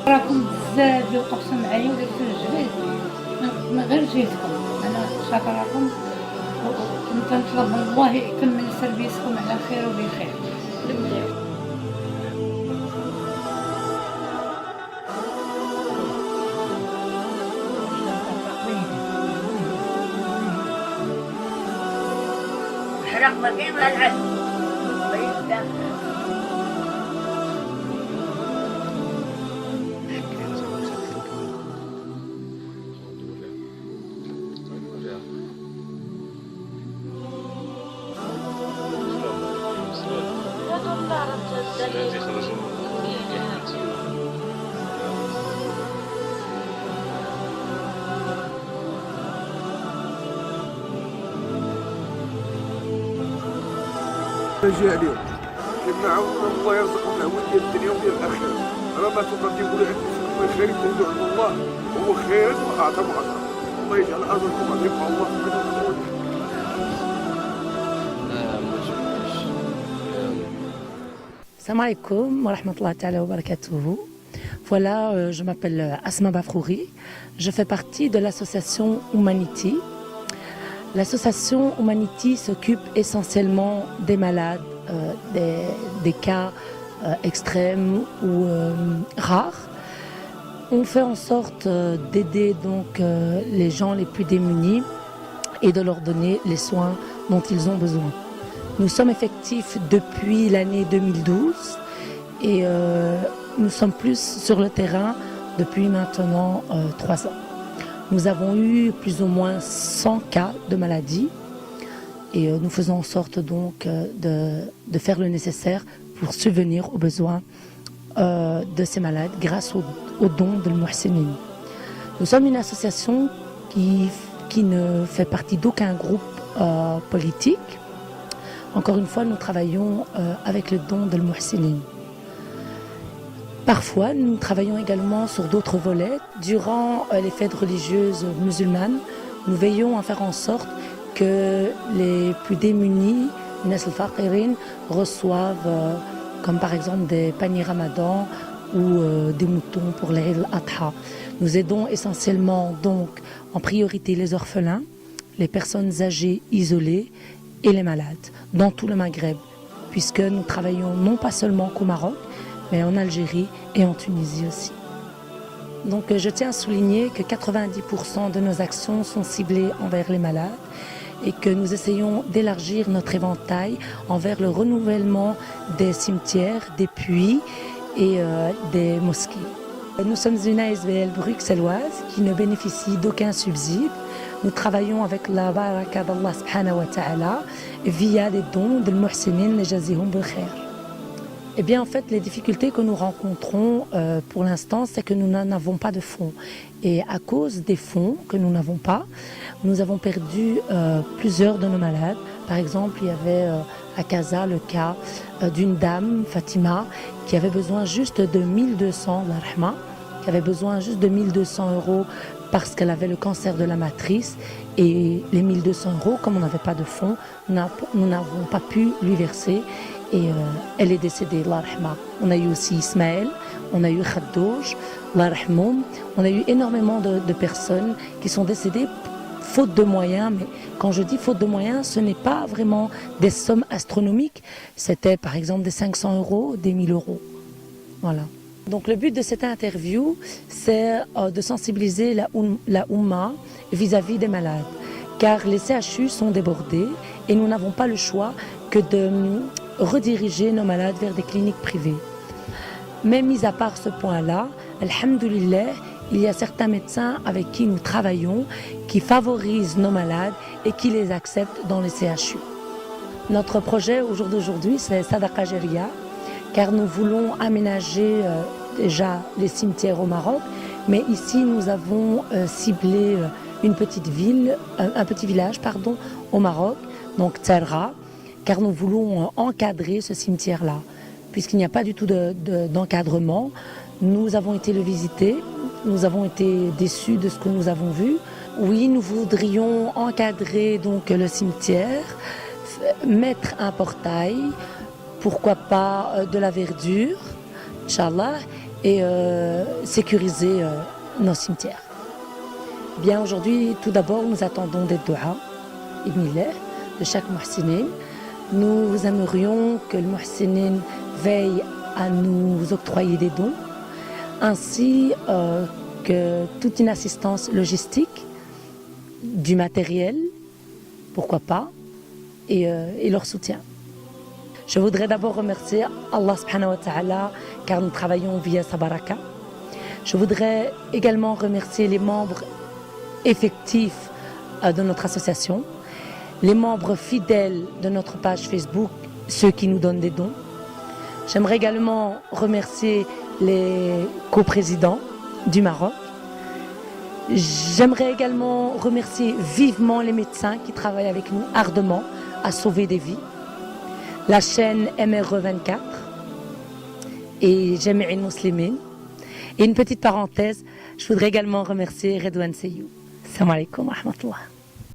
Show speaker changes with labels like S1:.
S1: راكم بزاف اللي وقفتوا معايا ودرتوا الجهد من غير جهدكم. انا شاكراكم وكنطلب من الله يكمل سيرفيسكم على خير وبخير.
S2: حرق مكان العدل
S3: جاء اليوم كنا عاوننا الله يرزقنا العون ديال الدنيا وديال الاخره. راه ما تقدر تقول عندي فيكم خير يكون عند الله هو خير واعظم اجرا. الله يجعل اجركم عظيم مع الله سبحانه وتعالى.
S4: Salam alaikum wa rahmatullahi ta'ala wa barakatuhu. Voilà, je m'appelle Asma Bafrouri. Je fais partie de l'association Humanity. L'association Humanity s'occupe essentiellement des malades, des cas extrêmes ou rares. On fait en sorte d'aider donc les gens les plus démunis et de leur donner les soins dont ils ont besoin. Nous sommes effectifs depuis l'année 2012 et nous sommes plus sur le terrain depuis maintenant 3 ans. Nous avons eu plus ou moins 100 cas de maladie et nous faisons en sorte donc de faire le nécessaire pour subvenir aux besoins de ces malades grâce aux dons de Muhsinin. Nous sommes une association qui ne fait partie d'aucun groupe politique. Encore une fois, nous travaillons avec le don de Muhsinin. Parfois, nous travaillons également sur d'autres volets. Durant les fêtes religieuses musulmanes, nous veillons à faire en sorte que les plus démunis, Nas al-Faqirin, reçoivent, comme par exemple des paniers ramadan ou des moutons pour l'Eid al-Adha. Nous aidons essentiellement donc en priorité les orphelins, les personnes âgées isolées et les malades dans tout le Maghreb, puisque nous travaillons non pas seulement qu'au Maroc, mais en Algérie et en Tunisie aussi. Donc je tiens à souligner que 90% de nos actions sont ciblées envers les malades et que nous essayons d'élargir notre éventail envers le renouvellement des cimetières, des puits et des mosquées. Nous sommes une ASBL bruxelloise qui ne bénéficie d'aucun subside. Nous travaillons avec la baraka d'Allah subhanahu wa ta'ala via les dons de Muhsinin, les jazihum bil khair. Eh bien, en fait, les difficultés que nous rencontrons pour l'instant, c'est que nous n'avons pas de fonds. Et à cause des fonds que nous n'avons pas, nous avons perdu plusieurs de nos malades. Par exemple, il y avait à Casa le cas d'une dame, Fatima, qui avait besoin juste de 1200, qui avait besoin juste de 1200 € parce qu'elle avait le cancer de la matrice. Et les 1200 €, comme on n'avait pas de fonds, nous n'avons pas pu lui verser. Et elle est décédée, Allah rahma. On a eu aussi Ismaël, on a eu Khadouj, Allah rahmoum. On a eu énormément de personnes qui sont décédées faute de moyens. Mais quand je dis faute de moyens, ce n'est pas vraiment des sommes astronomiques. C'était par exemple des 500 €, des 1000 €. Voilà. Donc le but de cette interview, c'est de sensibiliser la Oumma vis-à-vis des malades. Car les CHU sont débordés et nous n'avons pas le choix que de rediriger nos malades vers des cliniques privées. Mais mis à part ce point-là, alhamdoulilah, il y a certains médecins avec qui nous travaillons qui favorisent nos malades et qui les acceptent dans les CHU. Notre projet au jour d'aujourd'hui, c'est Sadaqa Jaria, car nous voulons aménager déjà les cimetières au Maroc, mais ici nous avons ciblé une petite ville, un petit village au Maroc, donc Terra, car nous voulons encadrer ce cimetière-là. Puisqu'il n'y a pas du tout d'encadrement, nous avons été le visiter, nous avons été déçus de ce que nous avons vu. Oui, nous voudrions encadrer donc le cimetière, mettre un portail, pourquoi pas de la verdure, Inch'Allah, et sécuriser nos cimetières. Bien, aujourd'hui, tout d'abord, nous attendons des doigts, ibnillah, de chaque muhsinin. Nous aimerions que le muhsinin veille à nous octroyer des dons, ainsi que toute une assistance logistique, du matériel, pourquoi pas, et leur soutien. Je voudrais d'abord remercier Allah subhanahu wa ta'ala, car nous travaillons via sa baraka. Je voudrais également remercier les membres effectifs de notre association, les membres fidèles de notre page Facebook, ceux qui nous donnent des dons. J'aimerais également remercier les coprésidents du Maroc. J'aimerais également remercier vivement les médecins qui travaillent avec nous ardemment à sauver des vies, la chaîne MRE24 et Jami'il Muslimin. Et une petite parenthèse, je voudrais également remercier Redouane Seyou. Assalamu alaikum wa rahmatullah.